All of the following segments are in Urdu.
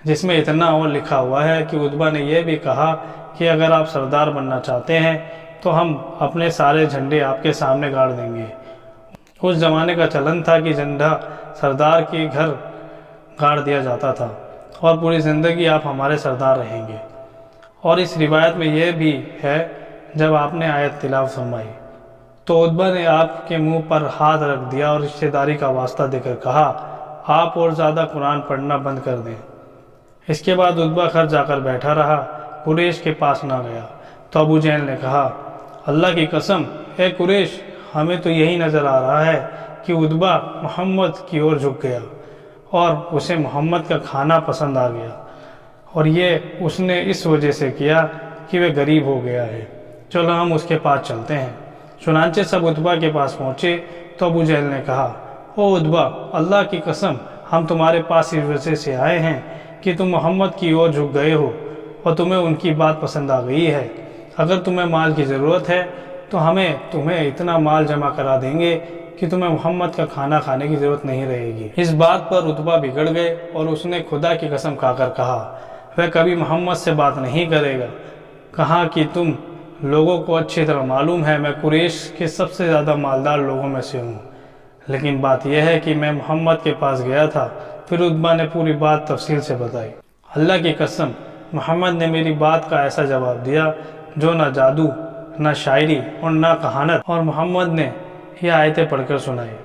جس میں اتنا اور لکھا ہوا ہے کہ عتبہ نے یہ بھی کہا کہ اگر آپ سردار بننا چاہتے ہیں تو ہم اپنے سارے جھنڈے آپ کے سامنے گاڑ دیں گے۔ اس زمانے کا چلن تھا کہ جھنڈا سردار کے گھر گاڑ دیا جاتا تھا اور پوری زندگی آپ ہمارے سردار رہیں گے۔ اور اس روایت میں یہ بھی ہے جب آپ نے آیت تلاوت فرمائی تو عتبہ نے آپ کے منہ پر ہاتھ رکھ دیا اور رشتہ داری کا واسطہ دے کر کہا آپ اور زیادہ قرآن پڑھنا بند کر دیں۔ اس کے بعد عتبہ گھر جا کر بیٹھا رہا، قریش کے پاس نہ گیا۔ تو ابو جہل نے کہا اللہ کی قسم اے قریش، ہمیں تو یہی نظر آ رہا ہے کہ عتبہ محمد کی اور جھک گیا اور اسے محمد کا کھانا پسند آ گیا، اور یہ اس نے اس وجہ سے کیا کہ وہ غریب ہو گیا ہے، چلو ہم اس کے پاس چلتے ہیں۔ چنانچہ سب عتبہ کے پاس پہنچے تو ابو جہل نے کہا او عتبہ، اللہ کی قسم ہم تمہارے پاس اس وجہ سے آئے ہیں کہ تم محمد کی اور جھک گئے ہو اور تمہیں ان کی بات پسند آ گئی ہے۔ اگر تمہیں مال کی ضرورت ہے تو ہمیں تمہیں اتنا مال جمع کرا دیں گے کہ تمہیں محمد کا کھانا کھانے کی ضرورت نہیں رہے گی۔ اس بات پر عتبہ بگڑ گئے اور اس نے خدا کی قسم کھا کر کہا وہ کبھی محمد سے بات نہیں کرے گا۔ کہا کہ تم لوگوں کو اچھی طرح معلوم ہے میں قریش کے سب سے زیادہ مالدار لوگوں میں سے ہوں، لیکن بات یہ ہے کہ میں محمد کے پاس گیا تھا۔ پھر عتبہ نے پوری بات تفصیل سے بتائی۔ اللہ کی قسم محمد نے میری بات کا ایسا جواب دیا جو نہ جادو، نہ شاعری اور نہ کہانت، اور محمد نے یہ آیتیں پڑھ کر سنائی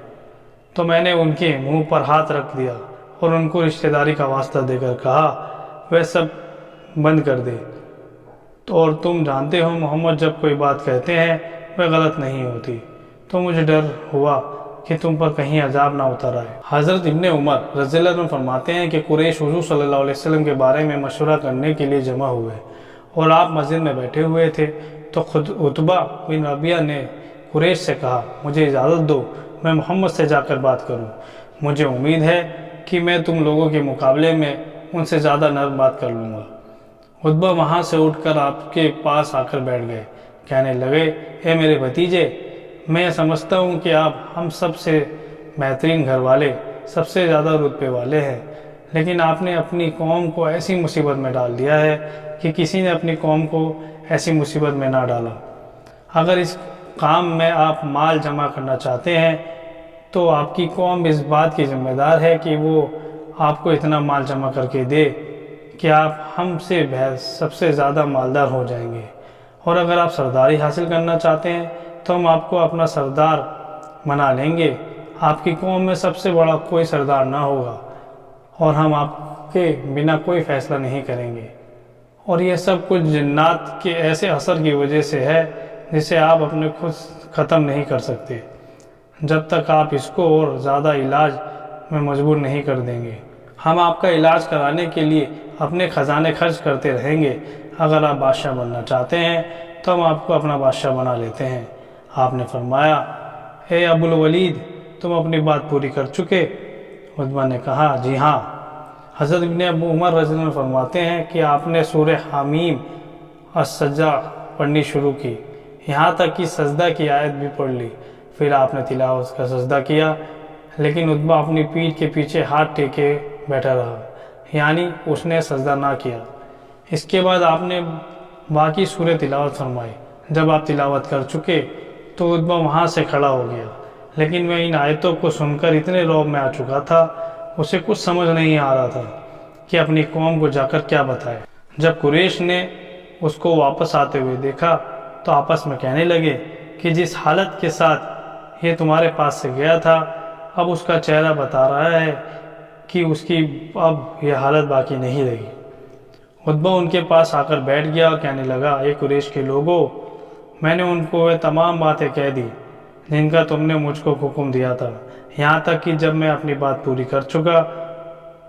تو میں نے ان کے منہ پر ہاتھ رکھ دیا اور ان کو رشتہ داری کا واسطہ دے کر کہا وہ سب بند کر دے، اور تم جانتے ہو محمد جب کوئی بات کہتے ہیں وہ غلط نہیں ہوتی، تو مجھے ڈر ہوا کہ تم پر کہیں عذاب نہ اتر آئے۔ حضرت ابن عمر رضی اللہ عنہ فرماتے ہیں کہ قریش حضور صلی اللہ علیہ وسلم کے بارے میں مشورہ کرنے کے لیے جمع ہوئے اور آپ مسجد میں بیٹھے ہوئے تھے تو خود عتبہ بن ربیعہ نے قریش سے کہا مجھے اجازت دو میں محمد سے جا کر بات کروں، مجھے امید ہے کہ میں تم لوگوں کے مقابلے میں ان سے زیادہ نرم بات کر لوں گا۔ عتبہ وہاں سے اٹھ کر آپ کے پاس آ کر بیٹھ گئے، کہنے لگے اے میرے بھتیجے، میں سمجھتا ہوں کہ آپ ہم سب سے بہترین گھر والے، سب سے زیادہ رتبے والے ہیں، لیکن آپ نے اپنی قوم کو ایسی مصیبت میں ڈال دیا ہے کہ کسی نے اپنی قوم کو ایسی مصیبت میں نہ ڈالا۔ اگر اس کام میں آپ مال جمع کرنا چاہتے ہیں تو آپ کی قوم اس بات کی ذمہ دار ہے کہ وہ آپ کو اتنا مال جمع کر کے دے کہ آپ ہم سے سب سے زیادہ مالدار ہو جائیں گے، اور اگر آپ سرداری حاصل کرنا چاہتے ہیں تو ہم آپ کو اپنا سردار بنا لیں گے، آپ کی قوم میں سب سے بڑا کوئی سردار نہ ہوگا اور ہم آپ کے بنا کوئی فیصلہ نہیں کریں گے۔ اور یہ سب کچھ جنات کے ایسے اثر کی وجہ سے ہے جسے آپ اپنے خود ختم نہیں کر سکتے جب تک آپ اس کو اور زیادہ علاج میں مجبور نہیں کر دیں گے۔ ہم آپ کا علاج کرانے کے لیے اپنے خزانے خرچ کرتے رہیں گے، اگر آپ بادشاہ بننا چاہتے ہیں تو ہم آپ کو اپنا بادشاہ بنا لیتے ہیں۔ آپ نے فرمایا اے ابو الولید، تم اپنی بات پوری کر چکے؟ عتبہ نے کہا جی ہاں۔ حضرت ابن ابو عمر رضی اللہ عنہ فرماتے ہیں کہ آپ نے سورہ حمیم السجدہ پڑھنی شروع کی، یہاں تک کہ سجدہ کی آیت بھی پڑھ لی، پھر آپ نے تلاوت کا سجدہ کیا، لیکن عتبہ اپنی پیٹھ کے پیچھے ہاتھ ٹیکے بیٹھا رہا، یعنی اس نے سجدہ نہ کیا۔ اس کے بعد آپ نے باقی سورہ تلاوت فرمائی۔ جب آپ تلاوت کر چکے تو عتبہ وہاں سے کھڑا ہو گیا، لیکن وہ ان آیتوں کو سن کر اتنے رعب میں آ چکا تھا اسے کچھ سمجھ نہیں آ رہا تھا کہ اپنی قوم کو جا کر کیا بتائے۔ جب قریش نے اس کو واپس آتے ہوئے دیکھا تو آپس میں کہنے لگے کہ جس حالت کے ساتھ یہ تمہارے پاس سے گیا تھا اب اس کا چہرہ بتا رہا ہے کہ اس کی اب یہ حالت باقی نہیں رہی۔ عتبہ ان کے پاس آ کر بیٹھ گیا اور کہنے لگا اے قریش کے لوگوں، میں نے ان کو وہ تمام باتیں کہہ دی جن کا تم نے مجھ کو حکم دیا تھا، یہاں تک کہ جب میں اپنی بات پوری کر چکا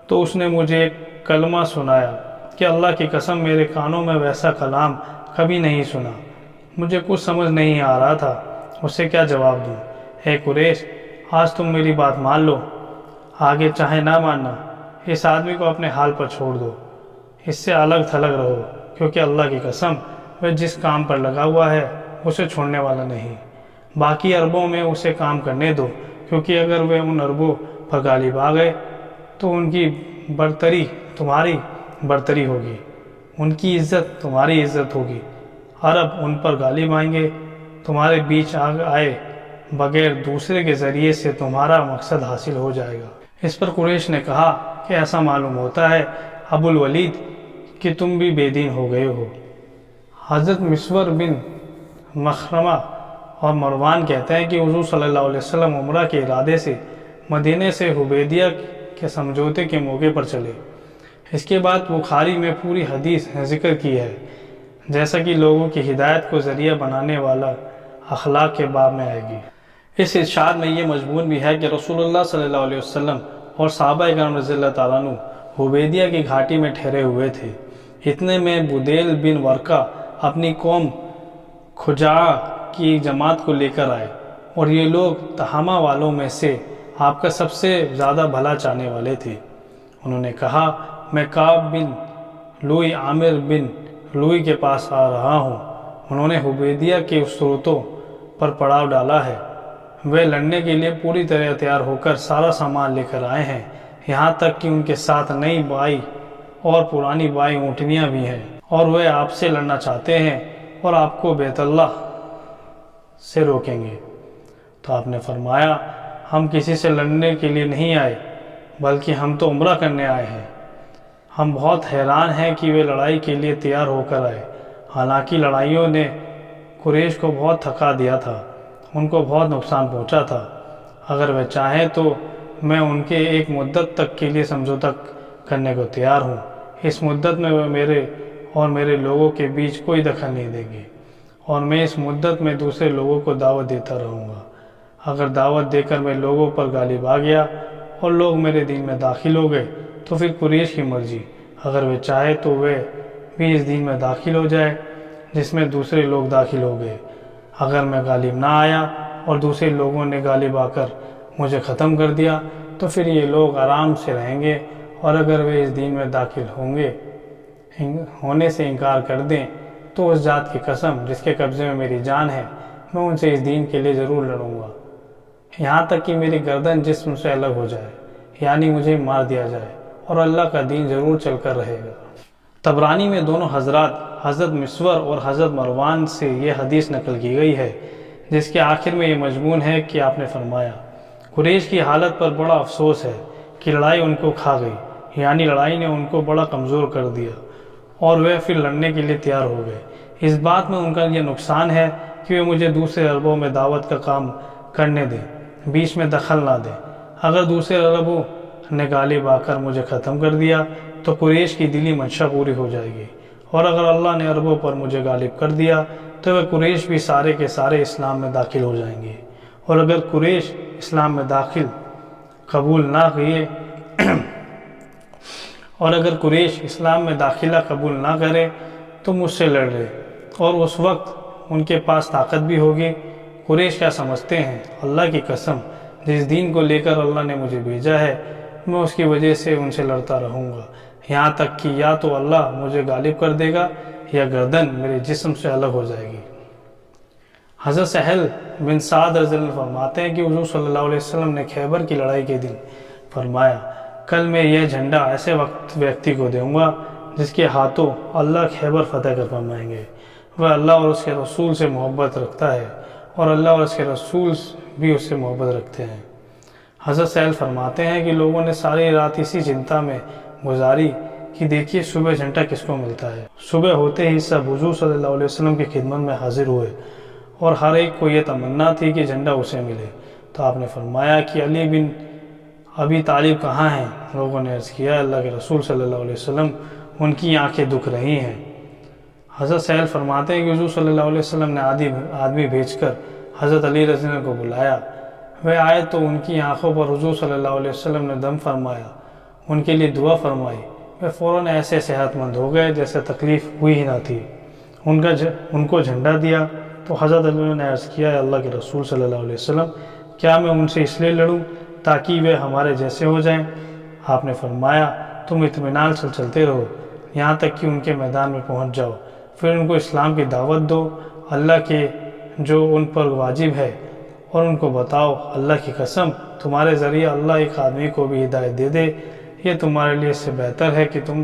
تو اس نے مجھے ایک کلمہ سنایا کہ اللہ کی قسم میرے کانوں میں ویسا کلام کبھی نہیں سنا۔ مجھے کچھ سمجھ نہیں آ رہا تھا اسے کیا جواب دوں۔ اے قریش، آج تم میری بات مان لو، آگے چاہے نہ ماننا، اس آدمی کو اپنے حال پر چھوڑ دو، اس سے الگ تھلگ رہو، کیونکہ اللہ کی قسم وہ جس کام پر لگا ہوا ہے اسے چھوڑنے والا نہیں۔ باقی عربوں میں اسے کام کرنے دو، کیونکہ اگر وہ ان عربوں پر غالب آ گئے تو ان کی برتری تمہاری برتری ہوگی، ان کی عزت تمہاری عزت ہوگی، عرب ان پر غالب آئیں گے، تمہارے بیچ آئے بغیر دوسرے کے ذریعے سے تمہارا مقصد حاصل ہو جائے گا۔ اس پر قریش نے کہا کہ ایسا معلوم ہوتا ہے ابو الولید کہ تم بھی بے دین ہو گئے ہو۔ حضرت مسور بن مخرمہ اور مروان کہتے ہیں کہ حضور صلی اللہ علیہ وسلم عمرہ کے ارادے سے مدینے سے حدیبیہ کے سمجھوتے کے موقع پر چلے۔ اس کے بعد بخاری میں پوری حدیث ذکر کی ہے، جیسا کہ لوگوں کی ہدایت کو ذریعہ بنانے والا اخلاق کے باب میں آئے گی۔ اس ارشاد میں یہ مضمون بھی ہے کہ رسول اللہ صلی اللہ علیہ وسلم اور صحابہ کرام رضی اللہ تعالیٰ عنہ حدیبیہ کی گھاٹی میں ٹھہرے ہوئے تھے۔ اتنے میں بدیل بن ورقہ اپنی قوم خزاعہ کی جماعت کو لے کر آئے، اور یہ لوگ تہامہ والوں میں سے آپ کا سب سے زیادہ بھلا چاہنے والے تھے۔ انہوں نے کہا، میں کعب بن لوئی عامر بن لوئی کے پاس آ رہا ہوں۔ انہوں نے حدیبیہ کے صورتوں پر پڑاؤ ڈالا ہے، وہ لڑنے کے لیے پوری طرح تیار ہو کر سارا سامان لے کر آئے ہیں، یہاں تک کہ ان کے ساتھ نئی بائی اور پرانی بائی اونٹنیاں بھی ہیں، اور وہ آپ سے لڑنا چاہتے ہیں اور آپ کو بیت اللہ سے روکیں گے۔ تو آپ نے فرمایا، ہم کسی سے لڑنے کے لیے نہیں آئے بلکہ ہم تو عمرہ کرنے آئے ہیں۔ ہم بہت حیران ہیں کہ وہ لڑائی کے لیے تیار ہو کر آئے، حالانکہ لڑائیوں نے قریش کو بہت تھکا دیا تھا، ان کو بہت نقصان پہنچا تھا۔ اگر وہ چاہیں تو میں ان کے ایک مدت تک کے لیے سمجھوتہ کرنے کو تیار ہوں۔ اس مدت میں وہ میرے اور میرے لوگوں کے بیچ کوئی دخل نہیں دیں گے، اور میں اس مدت میں دوسرے لوگوں کو دعوت دیتا رہوں گا۔ اگر دعوت دے کر میں لوگوں پر غالب آ گیا اور لوگ میرے دین میں داخل ہو گئے تو پھر قریش کی مرضی، اگر وہ چاہے تو وہ بھی اس دین میں داخل ہو جائے جس میں دوسرے لوگ داخل ہو گئے۔ اگر میں غالب نہ آیا اور دوسرے لوگوں نے غالب آ کر مجھے ختم کر دیا تو پھر یہ لوگ آرام سے رہیں گے، اور اگر وہ اس دین میں داخل ہونے سے انکار کر دیں تو اس ذات کی قسم جس کے قبضے میں میری جان ہے، میں ان سے اس دین کے لیے ضرور لڑوں گا، یہاں تک کہ میری گردن جسم سے الگ ہو جائے، یعنی مجھے مار دیا جائے، اور اللہ کا دین ضرور چل کر رہے گا۔ طبرانی میں دونوں حضرات حضرت مسور اور حضرت مروان سے یہ حدیث نقل کی گئی ہے، جس کے آخر میں یہ مضمون ہے کہ آپ نے فرمایا، قریش کی حالت پر بڑا افسوس ہے کہ لڑائی ان کو کھا گئی، یعنی لڑائی نے ان کو بڑا کمزور کر دیا اور وہ پھر لڑنے کے لیے تیار ہو گئے۔ اس بات میں ان کا یہ نقصان ہے کہ وہ مجھے دوسرے عربوں میں دعوت کا کام کرنے دیں، بیچ میں دخل نہ دیں۔ اگر دوسرے عربوں نے غالب آ کر مجھے ختم کر دیا تو قریش کی دلی منشا پوری ہو جائے گی، اور اگر اللہ نے عربوں پر مجھے غالب کر دیا تو وہ قریش بھی سارے کے سارے اسلام میں داخل ہو جائیں گے، اور اگر قریش اسلام میں داخل قبول نہ کیے اور اگر قریش اسلام میں داخلہ قبول نہ کرے تو مجھ سے لڑ لے، اور اس وقت ان کے پاس طاقت بھی ہوگی۔ قریش کیا سمجھتے ہیں؟ اللہ کی قسم، جس دین کو لے کر اللہ نے مجھے بھیجا ہے میں اس کی وجہ سے ان سے لڑتا رہوں گا، یہاں تک کہ یا تو اللہ مجھے غالب کر دے گا یا گردن میرے جسم سے الگ ہو جائے گی۔ حضرت سہل بن سعد رضی اللہ عنہ فرماتے ہیں کہ حضور صلی اللہ علیہ وسلم نے خیبر کی لڑائی کے دن فرمایا، کل میں یہ جھنڈا ایسے ویکتی کو دوں گا جس کے ہاتھوں اللہ خیبر فتح کر فرمائیں گے، وہ اللہ اور اس کے رسول سے محبت رکھتا ہے اور اللہ اور اس کے رسول بھی اس سے محبت رکھتے ہیں۔ حضرت سہل فرماتے ہیں کہ لوگوں نے ساری رات اسی چنتا میں گزاری کہ دیکھیے صبح جھنڈا کس کو ملتا ہے۔ صبح ہوتے ہی سب حضور صلی اللہ علیہ وسلم کی خدمت میں حاضر ہوئے، اور ہر ایک کو یہ تمنا تھی کہ جھنڈا اسے ملے۔ تو آپ نے فرمایا کہ علی بن ابی طالب کہاں ہیں؟ لوگوں نے عرض کیا، اللہ کے رسول صلی اللہ علیہ وسلم ان کی آنکھیں دکھ رہی ہیں۔ حضرت سہل فرماتے ہیں کہ حضور صلی اللہ علیہ وسلم نے آدمی بھیج کر حضرت علی رضی اللہ عنہ کو بلایا، وہ آئے تو ان کی آنکھوں پر حضور صلی اللہ علیہ وسلم نے دم فرمایا، ان کے لیے دعا فرمائی، وہ فوراً ایسے صحت مند ہو گئے جیسے تکلیف ہوئی ہی نہ تھی۔ ان کو جھنڈا دیا تو حضرت علی نے عرض کیا، اللہ کے رسول صلی اللہ علیہ وسلم، کیا میں ان سے اس لیے لڑوں تاکہ وہ ہمارے جیسے ہو جائیں؟ آپ نے فرمایا، تم اطمینان سے چلتے رہو یہاں تک کہ ان کے میدان میں پہنچ جاؤ، پھر ان کو اسلام کی دعوت دو، اللہ کے جو ان پر واجب ہے، اور ان کو بتاؤ، اللہ کی قسم تمہارے ذریعہ اللہ ایک آدمی کو بھی ہدایت دے دے، یہ تمہارے لیے اس سے بہتر ہے کہ تم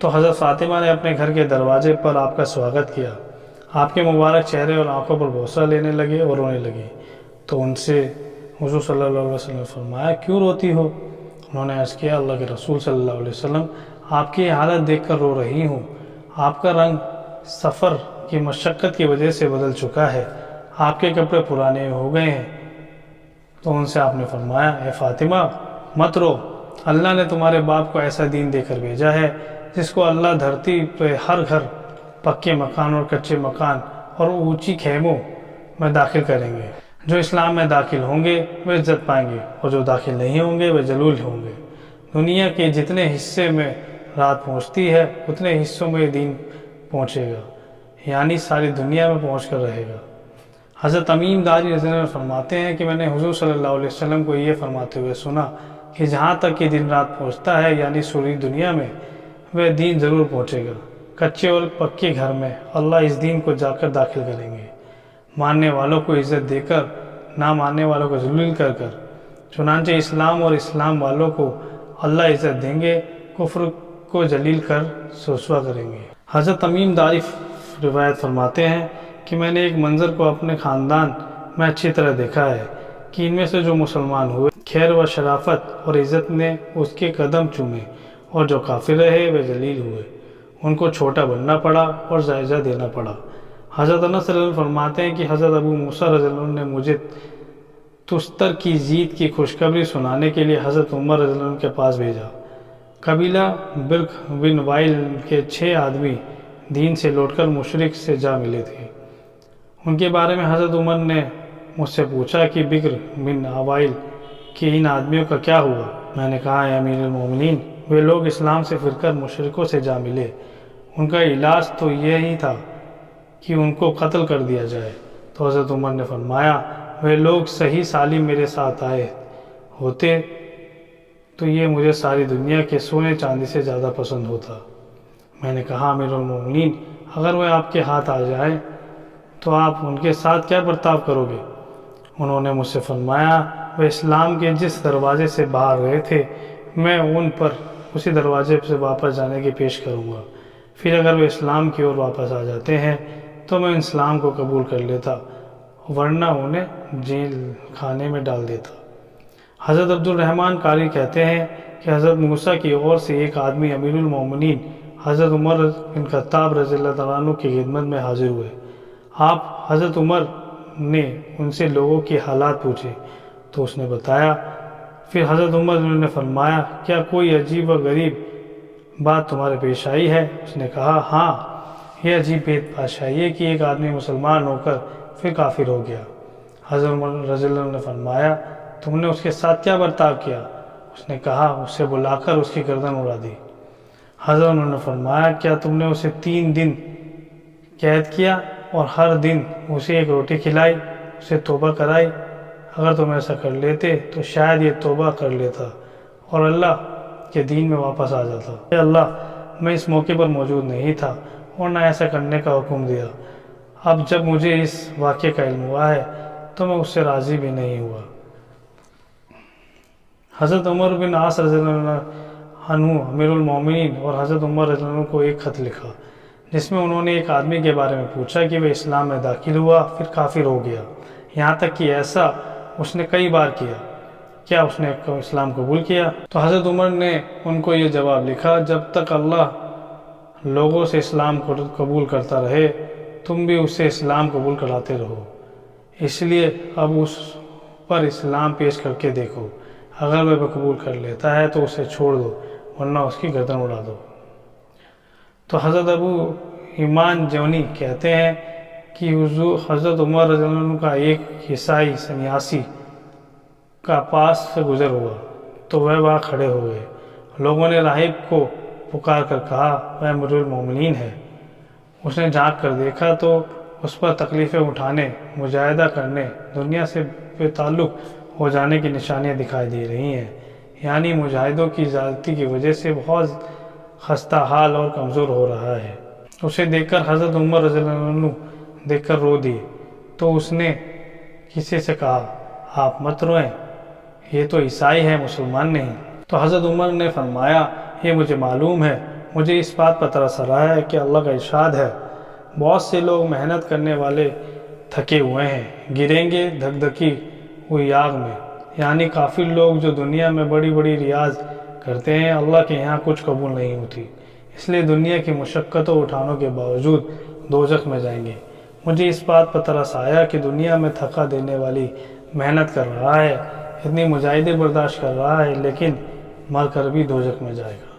تو حضرت فاطمہ نے اپنے گھر کے دروازے پر آپ کا سواگت کیا۔ آپ کے مبارک چہرے اور آنکھوں پر بوسہ لینے لگے اور رونے لگی۔ تو ان سے حضور صلی اللہ علیہ وسلم نے فرمایا کیوں روتی ہو؟ انہوں نے عرض کیا اللہ کے رسول صلی اللہ علیہ وسلم آپ کی حالت دیکھ کر رو رہی ہوں، آپ کا رنگ سفر کی مشقت کی وجہ سے بدل چکا ہے، آپ کے کپڑے پرانے ہو گئے ہیں۔ تو ان سے آپ نے فرمایا اے فاطمہ مت رو، اللہ نے تمہارے باپ کو ایسا دین دے کر بھیجا ہے جس کو اللہ دھرتی پہ ہر گھر، پکے مکان اور کچے مکان اور اونچی خیموں میں داخل کریں گے۔ جو اسلام میں داخل ہوں گے وہ عزت پائیں گے اور جو داخل نہیں ہوں گے وہ ذلیل ہوں گے۔ دنیا کے جتنے حصے میں رات پہنچتی ہے اتنے حصوں میں دین پہنچے گا، یعنی ساری دنیا میں پہنچ کر رہے گا۔ حضرت تمیم داری رضی اللہ عنہ فرماتے ہیں کہ میں نے حضور صلی اللہ علیہ وسلم کو یہ فرماتے ہوئے سنا کہ جہاں تک یہ دن رات پہنچتا ہے یعنی سوری دنیا میں، وہ دین ضرور پہنچے گا۔ کچے اور پکے گھر میں اللہ اس دین کو جا کر داخل کریں گے، ماننے والوں کو عزت دے کر، نہ ماننے والوں کو ذلیل کر کر۔ چنانچہ اسلام اور اسلام والوں کو اللہ عزت دیں گے، کفر کو ذلیل کر رسوا کریں گے۔ حضرت تمیم داری روایت فرماتے ہیں کہ میں نے ایک منظر کو اپنے خاندان میں اچھی طرح دیکھا ہے کہ ان میں سے جو مسلمان ہوئے خیر و شرافت اور عزت نے اس کے قدم چومے، اور جو کافر رہے وہ ذلیل ہوئے، ان کو چھوٹا بننا پڑا اور جائزہ دینا پڑا۔ حضرت انس رضی اللہ عنہ فرماتے ہیں کہ حضرت ابو موسیٰ رضی اللہ عنہ نے مجھے تستر کی جیت کی خوشخبری سنانے کے لیے حضرت عمر رضی اللہ عنہ کے پاس بھیجا۔ قبیلہ برق بن وائل کے 6 آدمی دین سے لوٹ کر مشرک سے جا ملے تھے۔ ان کے بارے میں حضرت عمر نے مجھ سے پوچھا کہ بکر بن وائل کہ ان آدمیوں کا کیا ہوا؟ میں نے کہا اے امیر المومنین، وہ لوگ اسلام سے پھر کر مشرکوں سے جا ملے، ان کا علاج تو یہی تھا کہ ان کو قتل کر دیا جائے۔ تو حضرت عمر نے فرمایا وہ لوگ صحیح سالم میرے ساتھ آئے ہوتے تو یہ مجھے ساری دنیا کے سونے چاندی سے زیادہ پسند ہوتا۔ میں نے کہا امیر المومنین، اگر وہ آپ کے ہاتھ آ جائیں تو آپ ان کے ساتھ کیا برتاؤ کرو گے؟ انہوں نے مجھ سے فرمایا وہ اسلام کے جس دروازے سے باہر گئے تھے میں ان پر اسی دروازے سے واپس جانے کی پیش کروں گا، پھر اگر وہ اسلام کی اور واپس آ جاتے ہیں تو میں اسلام کو قبول کر لیتا، ورنہ انہیں جیل خانے میں ڈال دیتا۔ حضرت عبد الرحمن قاری کہتے ہیں کہ حضرت موسیٰ کی اور سے ایک آدمی امیر المومنین حضرت عمر بن خطاب رضی اللہ تعالیٰ عنہ کی خدمت میں حاضر ہوئے۔ آپ حضرت عمر نے ان سے لوگوں کی حالات پوچھے تو اس نے بتایا۔ پھر حضرت عمر نے فرمایا کیا کوئی عجیب و غریب بات تمہارے پیش آئی ہے؟ اس نے کہا ہاں، یہ عجیب بات پیش آئی ہے کہ ایک آدمی مسلمان ہو کر پھر کافر ہو گیا۔ حضرت عمر رضی اللہ عنہ نے فرمایا تم نے اس کے ساتھ کیا برتاؤ کیا؟ اس نے کہا اسے بلا کر اس کی گردن اڑا دی۔ حضرت عمر نے فرمایا کیا تم نے اسے 3 دن قید کیا اور ہر دن اسے ایک روٹی کھلائی، اسے توبہ کرائی؟ اگر تم ایسا کر لیتے تو شاید یہ توبہ کر لیتا اور اللہ کے دین میں واپس آ جاتا۔ اے اللہ، میں اس موقع پر موجود نہیں تھا اور نہ ایسا کرنے کا حکم دیا۔ اب جب مجھے اس واقعے کا علم ہوا ہے تو میں اس سے راضی بھی نہیں ہوا۔ حضرت عمر بن عاص رضی اللہ عنہ امیر المومنین اور حضرت عمر رضی اللہ عنہ کو ایک خط لکھا جس میں انہوں نے ایک آدمی کے بارے میں پوچھا کہ وہ اسلام میں داخل ہوا پھر کافر ہو گیا، یہاں تک کہ ایسا اس نے کئی بار کیا، کیا اس نے اسلام قبول کیا؟ تو حضرت عمر نے ان کو یہ جواب لکھا جب تک اللہ لوگوں سے اسلام کو قبول کرتا رہے تم بھی اس سے اسلام قبول کراتے رہو، اس لیے اب اس پر اسلام پیش کر کے دیکھو، اگر وہ قبول کر لیتا ہے تو اسے چھوڑ دو ورنہ اس کی گردن اڑا دو۔ تو حضرت ابو ایمان جونی کہتے ہیں کہ حضرت عمر رضی اللہ عنہ کا ایک عیسائی سنیاسی کا پاس سے گزر ہوا تو وہ وہاں کھڑے ہو گئے۔ لوگوں نے راہب کو پکار کر کہا وہ امیر المومنین ہے۔ اس نے جھانک کر دیکھا تو اس پر تکلیفیں اٹھانے، مجاہدہ کرنے، دنیا سے بے تعلق ہو جانے کی نشانیاں دکھائی دے رہی ہیں، یعنی مجاہدوں کی زیادتی کی وجہ سے بہت خستہ حال اور کمزور ہو رہا ہے۔ اسے دیکھ کر حضرت عمر رضی اللہ عنہ دیکھ کر رو دیے تو اس نے کسی سے کہا آپ مت روئیں، یہ تو عیسائی ہے، مسلمان نہیں۔ تو حضرت عمر نے فرمایا یہ مجھے معلوم ہے، مجھے اس بات پر ترس آ رہا ہے کہ اللہ کا ارشاد ہے، بہت سے لوگ محنت کرنے والے تھکے ہوئے ہیں، گریں گے دھک دھکی ہوئی آگ میں۔ یعنی کافر لوگ جو دنیا میں بڑی بڑی ریاض کرتے ہیں، اللہ کے یہاں کچھ قبول نہیں ہوتی، اس لیے دنیا کی مشقتوں اٹھانوں کے باوجود دوزخ میں جائیں گے۔ مجھے اس بات پر ترس آیا کہ دنیا میں تھکا دینے والی محنت کر رہا ہے، اتنی مجاہدیں برداشت کر رہا ہے، لیکن مر کر بھی دوزخ میں جائے گا۔